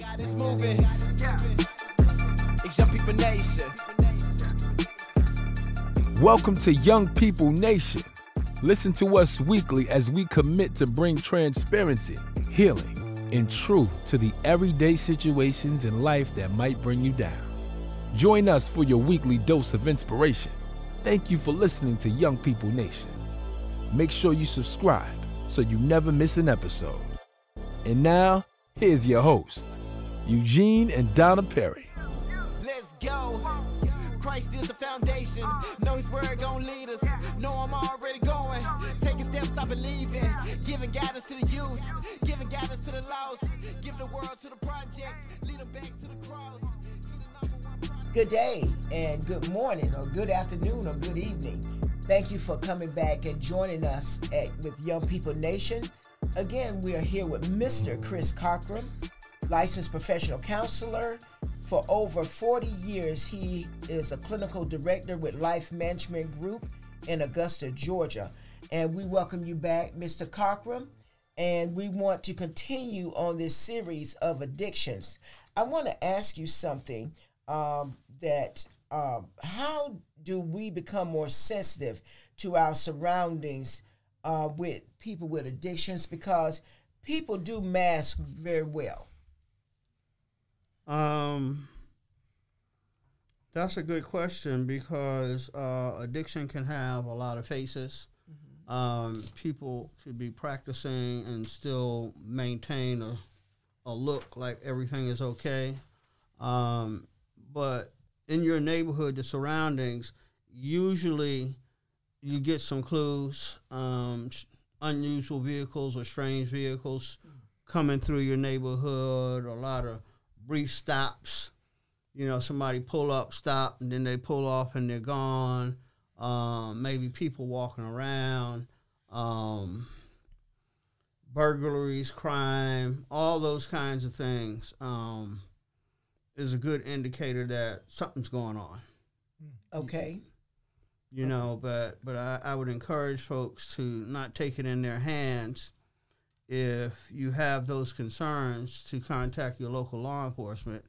God is moving. It's Young People Nation. Welcome to Young People Nation. Listen to us weekly as we commit to bring transparency, healing, and truth to the everyday situations in life that might bring you down. Join us for your weekly dose of inspiration. Thank you for listening to Young People Nation. Make sure you subscribe so you never miss an episode. And now, here's your host, Eugene and Donna Perry. Let's go. Christ is the foundation. Know His word gon' lead us. Know I'm already going. Taking steps I believe in. Giving guidance to the youth. Giving guidance to the lost. Give the world to the project. Lead them back to the cross. Good day and good morning or good afternoon or good evening. Thank you for coming back and joining us with Young People Nation. Again, we are here with Mr. Chris Cochran, licensed professional counselor. For over 40 years, he is a clinical director with Life Management Group in Augusta, Georgia. And we welcome you back, Mr. Cochran. And we want to continue on this series of addictions. I want to ask you something how do we become more sensitive to our surroundings with people with addictions? Because people do mask very well. That's a good question because addiction can have a lot of faces. Mm-hmm. People could be practicing and still maintain a look like everything is okay. But in your neighborhood, the surroundings, usually you get some clues, unusual vehicles or strange vehicles coming through your neighborhood, a lot of brief stops. You know, somebody pull up, stop, and then they pull off and they're gone. Maybe people walking around, burglaries, crime, all those kinds of things is a good indicator that something's going on. Okay. You know, but I would encourage folks to not take it in their hands. If you have those concerns, to contact your local law enforcement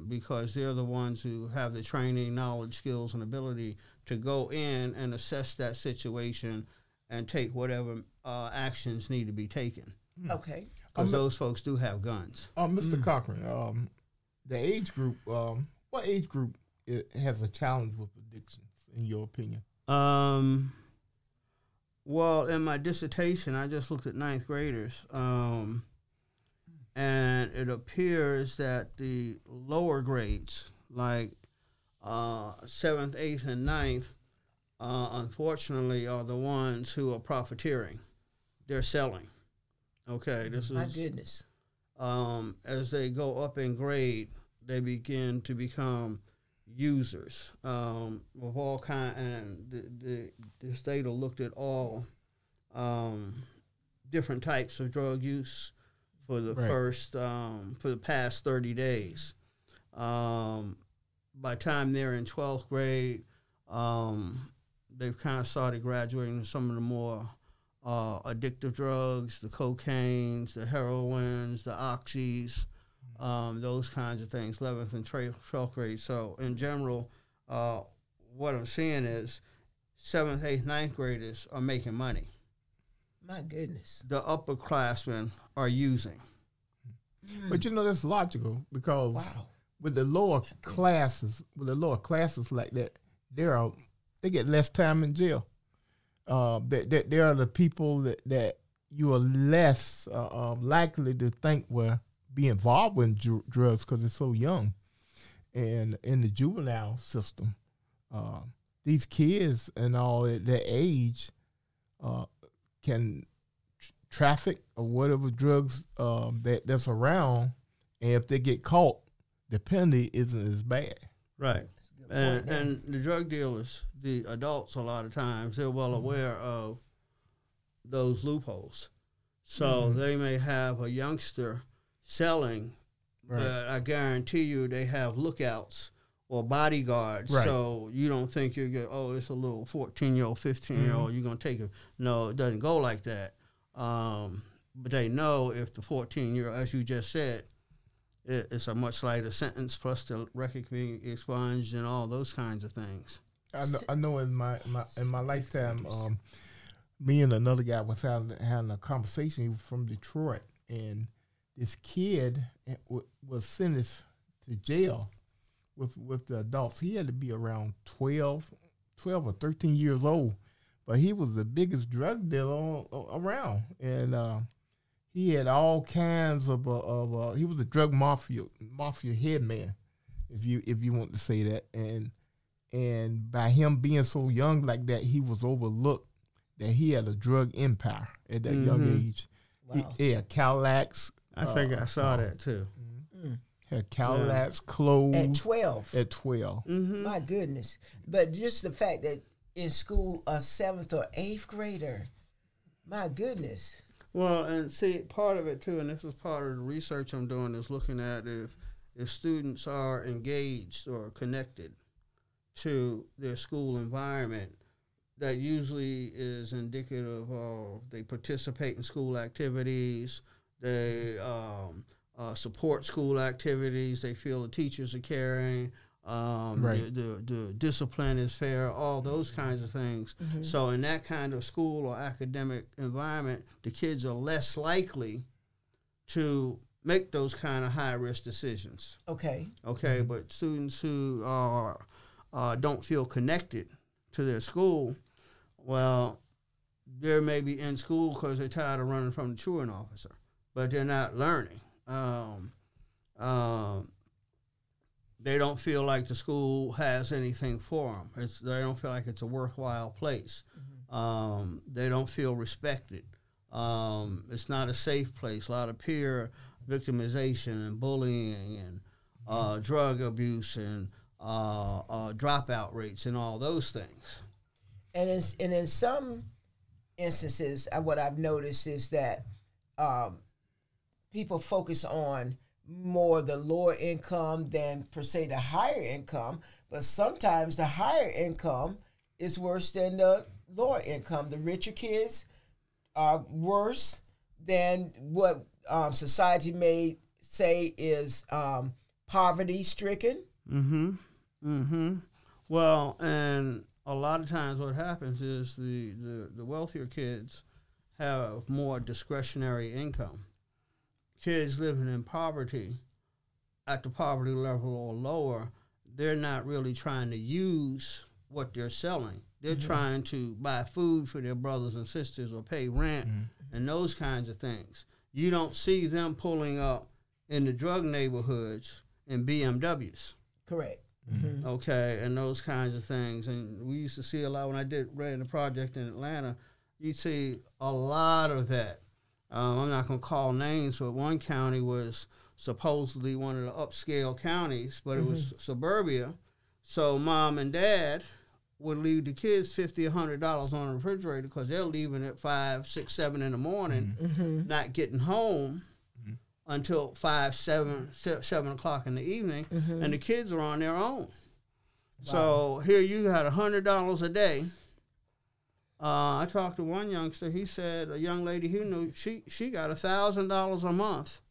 because they're the ones who have the training, knowledge, skills, and ability to go in and assess that situation and take whatever actions need to be taken. Okay. Because those folks do have guns. Mr. Cochran, the age group, what age group has a challenge with addictions, in your opinion? Well, in my dissertation, I just looked at ninth graders, and it appears that the lower grades, like 7th, 8th, and ninth, unfortunately, are the ones who are profiteering. They're selling. Okay, this My is goodness. As they go up in grade, they begin to become users of all kind, and the state will looked at all different types of drug use for the for the past 30 days. By the time they're in 12th grade, they've kind of started graduating to some of the more addictive drugs, the cocaines, the heroines, the oxys, those kinds of things, 11th and 12th grade. So in general, what I'm seeing is 7th, 8th, 9th graders are making money. My goodness. The upperclassmen are using. But you know, that's logical because with the lower classes like that, they get less time in jail. There are the people that you are less likely to think will be involved with drugs because they're so young. And in the juvenile system, these kids and all at their age can traffic or whatever drugs that's around, and if they get caught, the penalty isn't as bad. Right. And the drug dealers, the adults, a lot of times, they're well aware of those loopholes. So they may have a youngster selling, but I guarantee you they have lookouts or bodyguards. Right. So you don't think you're going, oh, it's a little 14-year-old, 15-year-old, you're going to take it. No, it doesn't go like that. But they know if the 14-year-old, as you just said, it's a much lighter sentence, plus the record being expunged and all those kinds of things. I know in my lifetime, me and another guy was having a conversation. He was from Detroit, and this kid was sentenced to jail with the adults. He had to be around 12 or 13 years old, but he was the biggest drug dealer around, and he had all kinds of he was a drug mafia head man, if you want to say that, and by him being so young like that, he was overlooked that he had a drug empire at that young age. Wow. He had Cadillacs. I think I saw that too. Had Cadillacs, clothes. At 12. At 12. My goodness. But just the fact that in school, a 7th or 8th grader, my goodness. Well, and see, part of it too, and this is part of the research I'm doing, is looking at if students are engaged or connected to their school environment. That usually is indicative of they participate in school activities, they support school activities, they feel the teachers are caring, the discipline is fair, all those kinds of things. So in that kind of school or academic environment, the kids are less likely to make those kind of high-risk decisions. Okay. But students who don't feel connected to their school, well, they're maybe in school because they're tired of running from the truant officer, but they're not learning. They don't feel like the school has anything for them. They don't feel like it's a worthwhile place. They don't feel respected. It's not a safe place. A lot of peer victimization and bullying and drug abuse and dropout rates and all those things. And in some instances, what I've noticed is that people focus on more the lower income than per se the higher income, but sometimes the higher income is worse than the lower income. The richer kids are worse than what society may say is poverty-stricken. Well, and a lot of times what happens is the wealthier kids have more discretionary income. Kids living in poverty, at the poverty level or lower, they're not really trying to use what they're selling. They're trying to buy food for their brothers and sisters or pay rent and those kinds of things. You don't see them pulling up in the drug neighborhoods in BMWs. Correct. Okay, and those kinds of things. And we used to see a lot when I ran the project in Atlanta. You'd see a lot of that. I'm not going to call names, but one county was supposedly one of the upscale counties, but it was suburbia. So mom and dad would leave the kids $50, $100 on the refrigerator because they're leaving at 5, 6, 7 in the morning, not getting home until 5, 7 o'clock in the evening, and the kids are on their own. Wow. So here you had $100 a day. I talked to one youngster. He said a young lady he knew, she got $1,000 a month.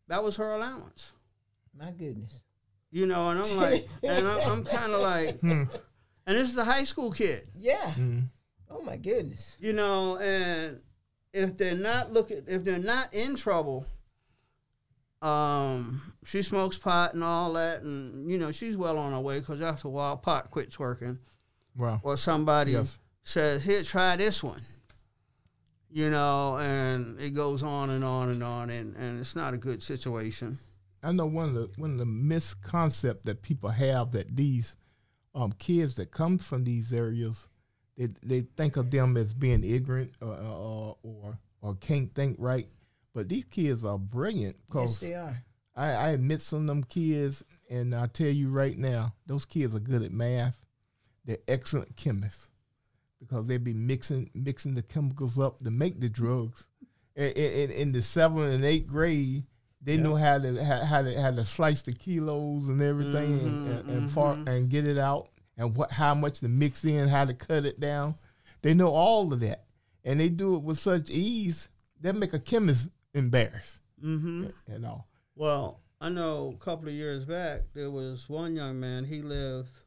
That was her allowance. My goodness. You know, and I'm like, and I'm kind of like, and this is a high school kid. Yeah. Oh my goodness. You know, and if they're not in trouble, she smokes pot and all that, and you know she's well on her way because after a while pot quits working. Wow. Or somebody says, "Here, try this one." You know, and it goes on and on and on, and it's not a good situation. I know one of the misconcepts that people have that these kids that come from these areas, they think of them as being ignorant or can't think right, but these kids are brilliant. Yes, they are. I met some of them kids, and I tell you right now, those kids are good at math. They're excellent chemists because they be mixing the chemicals up to make the drugs. In the 7th and 8th grade, they know how to slice the kilos and everything and get it out and how much to mix in, how to cut it down. They know all of that, and they do it with such ease that make a chemist embarrassed. Mm-hmm. You know. Well, I know a couple of years back, there was one young man, he lived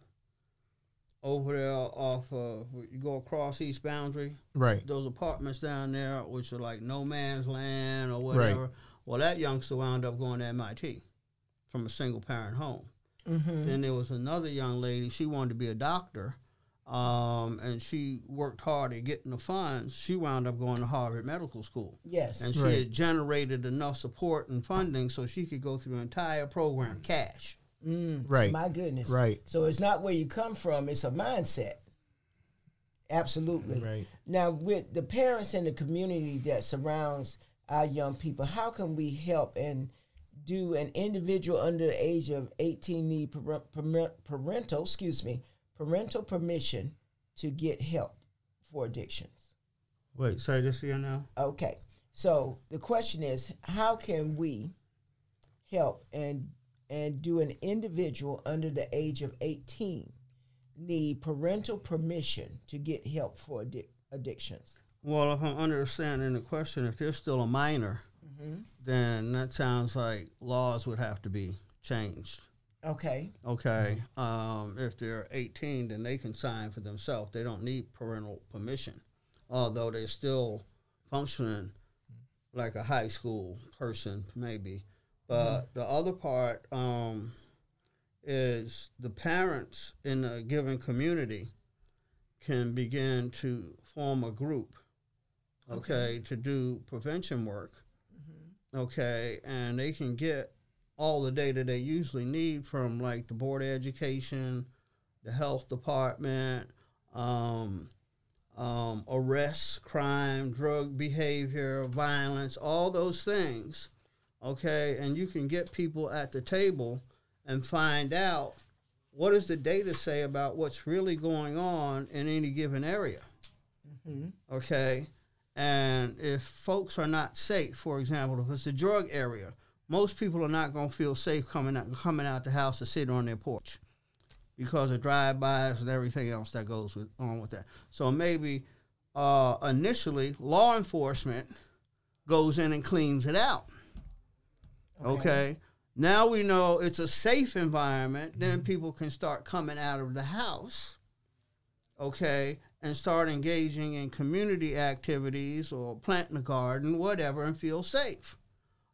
over there off of, you go across East Boundary. Right. Those apartments down there, which are like no man's land or whatever. Right. Well, that youngster wound up going to MIT from a single parent home. Mm-hmm. Then there was another young lady, she wanted to be a doctor, and she worked hard at getting the funds. She wound up going to Harvard Medical School. Yes. And she had generated enough support and funding so she could go through the entire program cash. Right. My goodness. Right. So it's not where you come from, it's a mindset. Absolutely. Right. Now, with the parents and the community that surrounds our young people, how can we help and do an individual under the age of 18 need parental permission to get help for addictions? Wait, say this again now? Okay. So the question is, how can we help and do an individual under the age of 18 need parental permission to get help for addictions? Well, if I'm understanding the question, if they're still a minor, then that sounds like laws would have to be changed. Okay. Okay. If they're 18, then they can sign for themselves. They don't need parental permission, although they're still functioning like a high school person, maybe. But the other part is the parents in a given community can begin to form a group, okay, to do prevention work, okay, and they can get all the data they usually need from, like, the Board of Education, the health department, arrests, crime, drug behavior, violence, all those things. Okay, and you can get people at the table and find out what does the data say about what's really going on in any given area. Okay, and if folks are not safe, for example, if it's a drug area, most people are not going to feel safe coming out the house to sit on their porch because of drive-bys and everything else that goes on with that. So maybe initially law enforcement goes in and cleans it out. Okay. Now we know it's a safe environment. Then people can start coming out of the house, okay, and start engaging in community activities or planting a garden, whatever, and feel safe.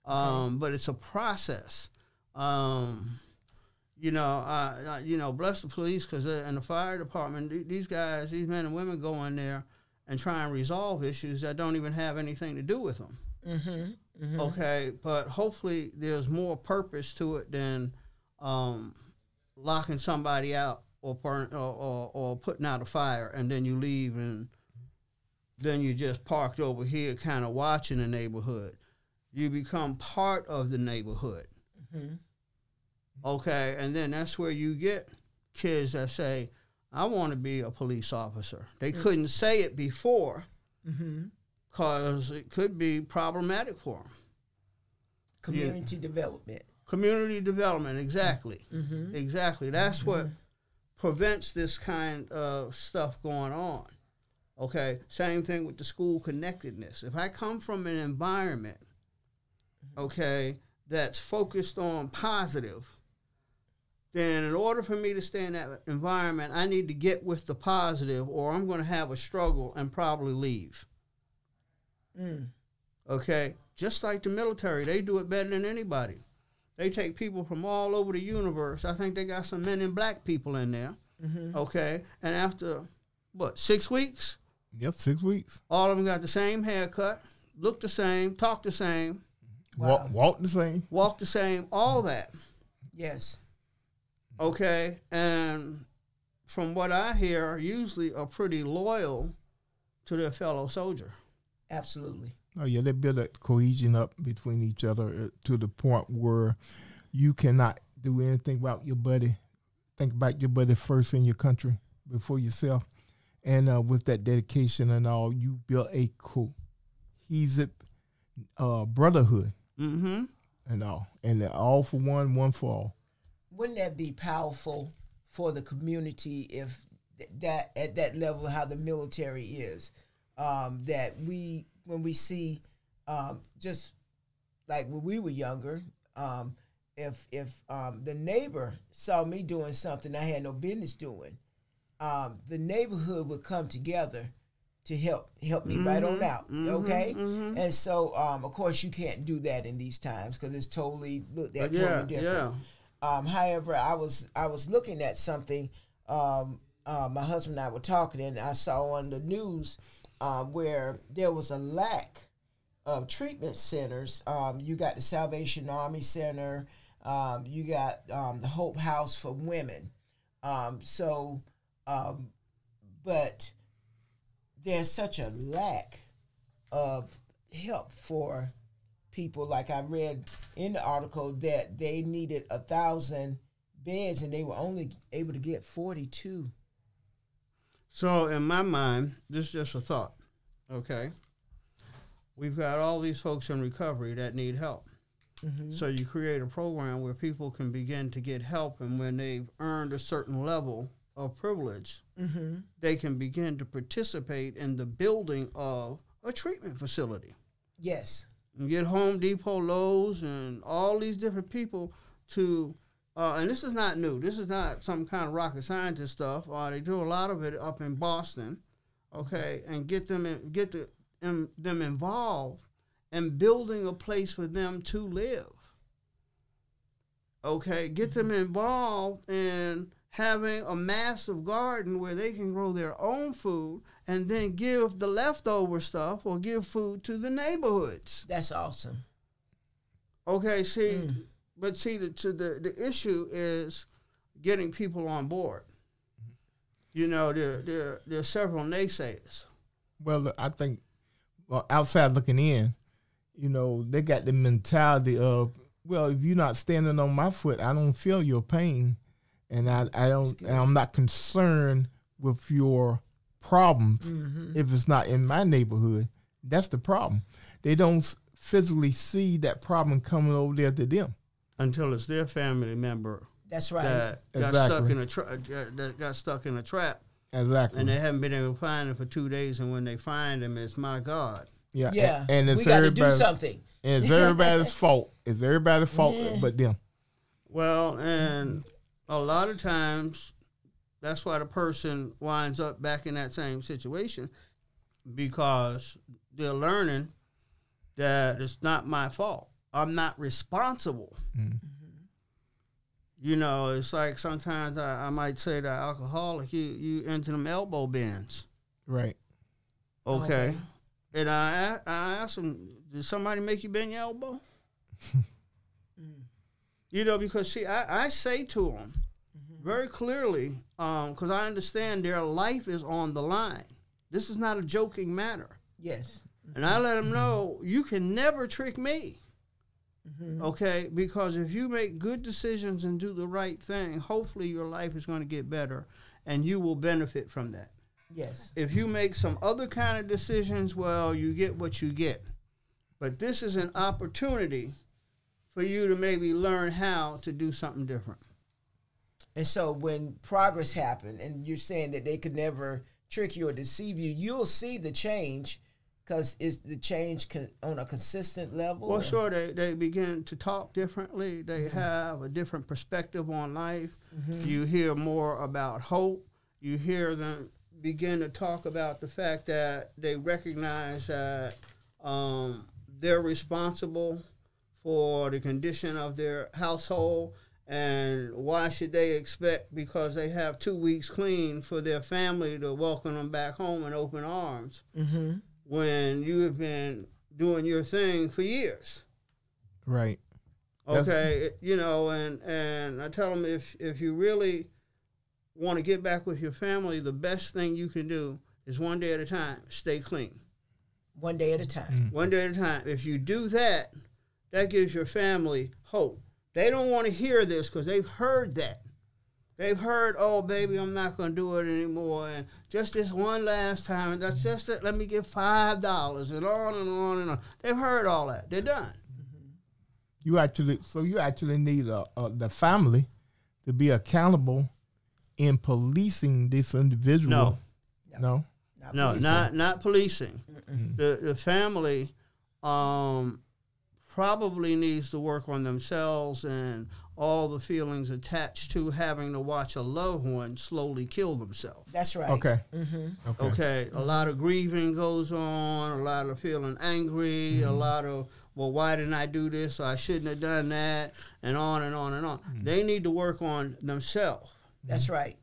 But it's a process. Bless the police and the fire department. These guys, these men and women go in there and try and resolve issues that don't even have anything to do with them. Okay, but hopefully there's more purpose to it than locking somebody out or putting out a fire, and then you leave and then you just parked over here kind of watching the neighborhood. You become part of the neighborhood. Okay, and then that's where you get kids that say, I want to be a police officer. They couldn't say it before because it could be problematic for them. Community development. Community development, exactly. Exactly. That's what prevents this kind of stuff going on. Okay, same thing with the school connectedness. If I come from an environment, okay, that's focused on positive, then in order for me to stay in that environment, I need to get with the positive or I'm going to have a struggle and probably leave. Okay? Just like the military, they do it better than anybody. They take people from all over the universe. I think they got some Men in Black people in there. Okay? And after, 6 weeks? Yep, 6 weeks. All of them got the same haircut, look the same, talk the same. Wow. Walk the same. Walk the same, all that. Yes. Okay, and from what I hear, usually are pretty loyal to their fellow soldier. Absolutely. Oh, yeah, they build that cohesion up between each other to the point where you cannot do anything about your buddy. Think about your buddy first in your country before yourself. And with that dedication and all, you build a cohesive brotherhood. And all. And they're all for one for all. Wouldn't that be powerful for the community if that at that level how the military is, that when we see just like when we were younger, if the neighbor saw me doing something I had no business doing, the neighborhood would come together to help me right on out, okay? And so, of course, you can't do that in these times because it's totally totally different. Yeah. However, I was looking at something. My husband and I were talking, and I saw on the news where there was a lack of treatment centers. You got the Salvation Army Center. You got the Hope House for Women. But there's such a lack of help for people. Like I read in the article that they needed 1,000 beds and they were only able to get 42. So in my mind, this is just a thought, okay? We've got all these folks in recovery that need help. So you create a program where people can begin to get help, and when they've earned a certain level of privilege, they can begin to participate in the building of a treatment facility. Yes. And get Home Depot, Lowe's, and all these different people to, and this is not new. This is not some kind of rocket scientist stuff. They do a lot of it up in Boston, okay, and get them involved in building a place for them to live. Okay, get them involved in having a massive garden where they can grow their own food and then give the leftover stuff or give food to the neighborhoods. That's awesome. Okay, but the issue is getting people on board. You know, there are several naysayers. Well, I think outside looking in, you know, they got the mentality of, well, if you're not standing on my foot, I don't feel your pain. And I'm not concerned with your problems if it's not in my neighborhood. That's the problem. They don't physically see that problem coming over there to them until it's their family member. That's right. That got stuck in a trap. Exactly. And they haven't been able to find him for 2 days, and when they find him, it's my God. Yeah. And it's we got to do something. And it's everybody's fault. It's everybody's fault but them. Well, and a lot of times, that's why the person winds up back in that same situation, because they're learning that it's not my fault. I'm not responsible. You know, it's like sometimes I might say to an alcoholic, you into them elbow bends. Right. Okay. And I asked him, did somebody make you bend your elbow? You know, because see, I say to them very clearly, because I understand their life is on the line. This is not a joking matter. Yes. And I let them know, you can never trick me. Okay? Because if you make good decisions and do the right thing, hopefully your life is going to get better and you will benefit from that. Yes. If you make some other kind of decisions, well, you get what you get. But this is an opportunity for you to maybe learn how to do something different. And so when progress happens, and you're saying that they could never trick you or deceive you, you'll see the change, because is the change on a consistent level? Well, sure, they begin to talk differently. They have a different perspective on life. You hear more about hope. You hear them begin to talk about the fact that they recognize that they're responsible for the condition of their household, and why should they expect, because they have 2 weeks clean, for their family to welcome them back home in open arms when you have been doing your thing for years. Right. Okay, you know, and I tell them, if you really want to get back with your family, the best thing you can do is one day at a time, stay clean. One day at a time. One day at a time. If you do that, that gives your family hope. They don't want to hear this because they've heard that. They've heard, oh, baby, I'm not going to do it anymore. And just this one last time, and that's just it. Let me get $5 and on and on and on. They've heard all that. They're done. You actually need the family to be accountable in policing this individual. No, not policing. The family probably needs to work on themselves and all the feelings attached to having to watch a loved one slowly kill themselves. That's right. Okay. Okay. A lot of grieving goes on, a lot of feeling angry, a lot of, well, why didn't I do this? Or I shouldn't have done that, and on and on and on. They need to work on themselves. That's right.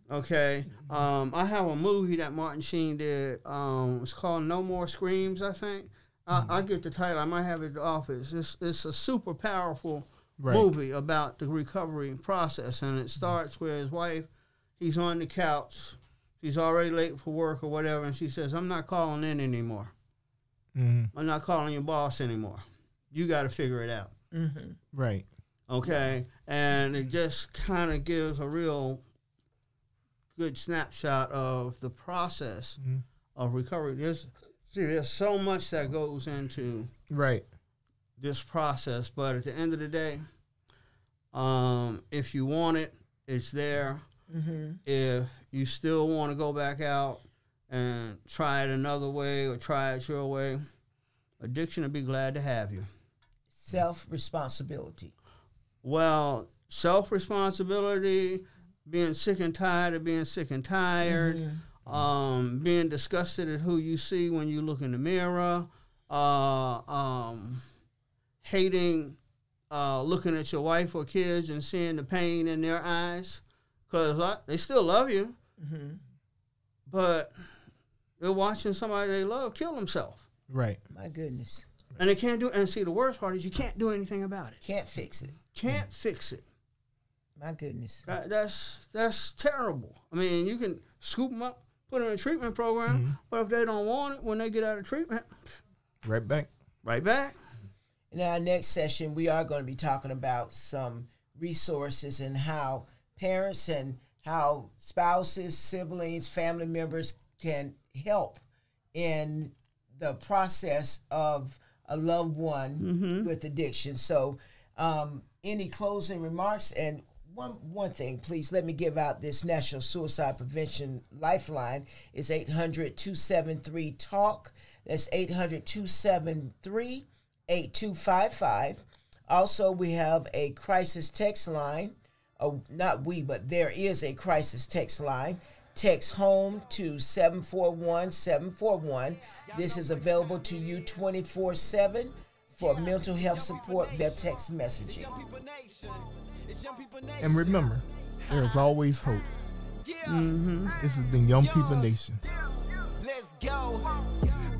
Okay. I have a movie that Martin Sheen did. It's called No More Screams, I think. I'll get the title. I might have it at the office. It's a super powerful movie about the recovery process, and it starts where his wife, he's on the couch, he's already late for work or whatever, and she says, I'm not calling in anymore. I'm not calling your boss anymore. You got to figure it out. Right. Okay, and it just kind of gives a real good snapshot of the process of recovery. There's so much that goes into this process, but at the end of the day, if you want it, it's there. If you still want to go back out and try it another way or try it your way, addiction will be glad to have you. Self-responsibility. Well, self-responsibility, being sick and tired of being sick and tired, being disgusted at who you see when you look in the mirror, hating looking at your wife or kids and seeing the pain in their eyes, because they still love you, but they're watching somebody they love kill themselves. Right. My goodness. And they can't do it. And see, the worst part is you can't do anything about it. Can't fix it. Can't fix it. My goodness. That's terrible. I mean, you can scoop them up, put them in a treatment program, but if they don't want it when they get out of treatment, right back. Right back. In our next session, we are going to be talking about some resources and how parents and how spouses, siblings, family members can help in the process of a loved one with addiction. So any closing remarks? And one thing, please let me give out this National Suicide Prevention Lifeline. It's 800-273-TALK. That's 800-273-8255. Also, we have a crisis text line. Not we, but there is a crisis text line. Text HOME to 741-741. This is available to you 24/7 for mental health support via text messaging. And remember, there's always hope. This has been Young People Nation. Let's go.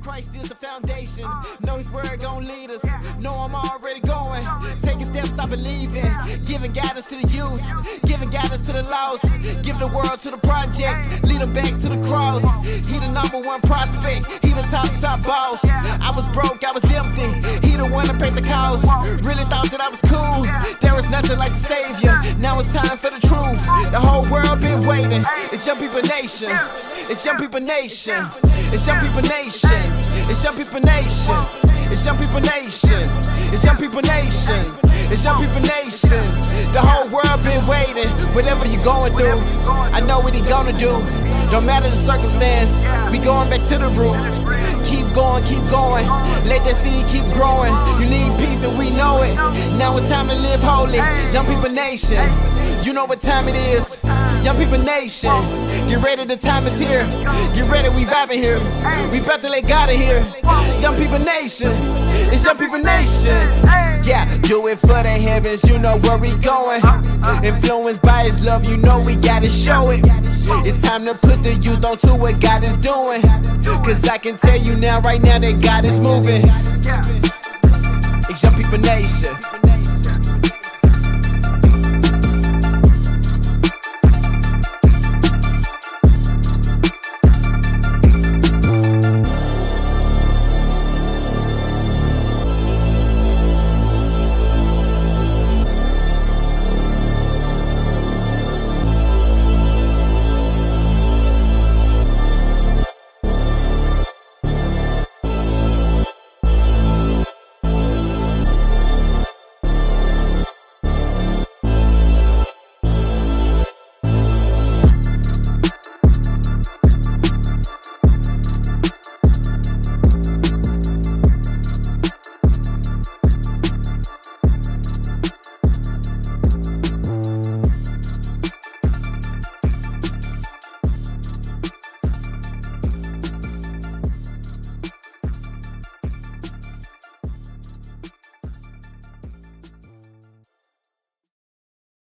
Christ is the foundation. Know his word gon' lead us. Know I'm already going. Taking steps I believe in. Giving guidance to the youth. Giving guidance to the lost. Give the world to the project. Lead them back to the cross. He the #1 prospect. He the top boss. I was broke, I was empty. He the one that paid the cost. Really thought that I was cool. There was nothing like the Savior. Now it's time for the truth. The whole world been waiting. It's Young People Nation. It's Young People Nation. It's Young People Nation. It's Young People Nation. It's Young People Nation. It's Young People Nation. It's Young People Nation. The whole world been waiting. Whatever you going through, I know what he gonna do. Don't matter the circumstance, we going back to the root. Keep going, keep going. Let that seed keep growing. You need peace and we know it. Now it's time to live holy. Young People Nation. You know what time it is. Young People Nation. Get ready, the time is here. Get ready, we vibing here. We about to let God in here. Young People Nation. It's Young People Nation. Yeah, do it for the heavens, you know where we going. Influenced by his love, you know we gotta show it. It's time to put the youth onto what God is doing. Cause I can tell you now, right now, that God is moving. It's Young People Nation.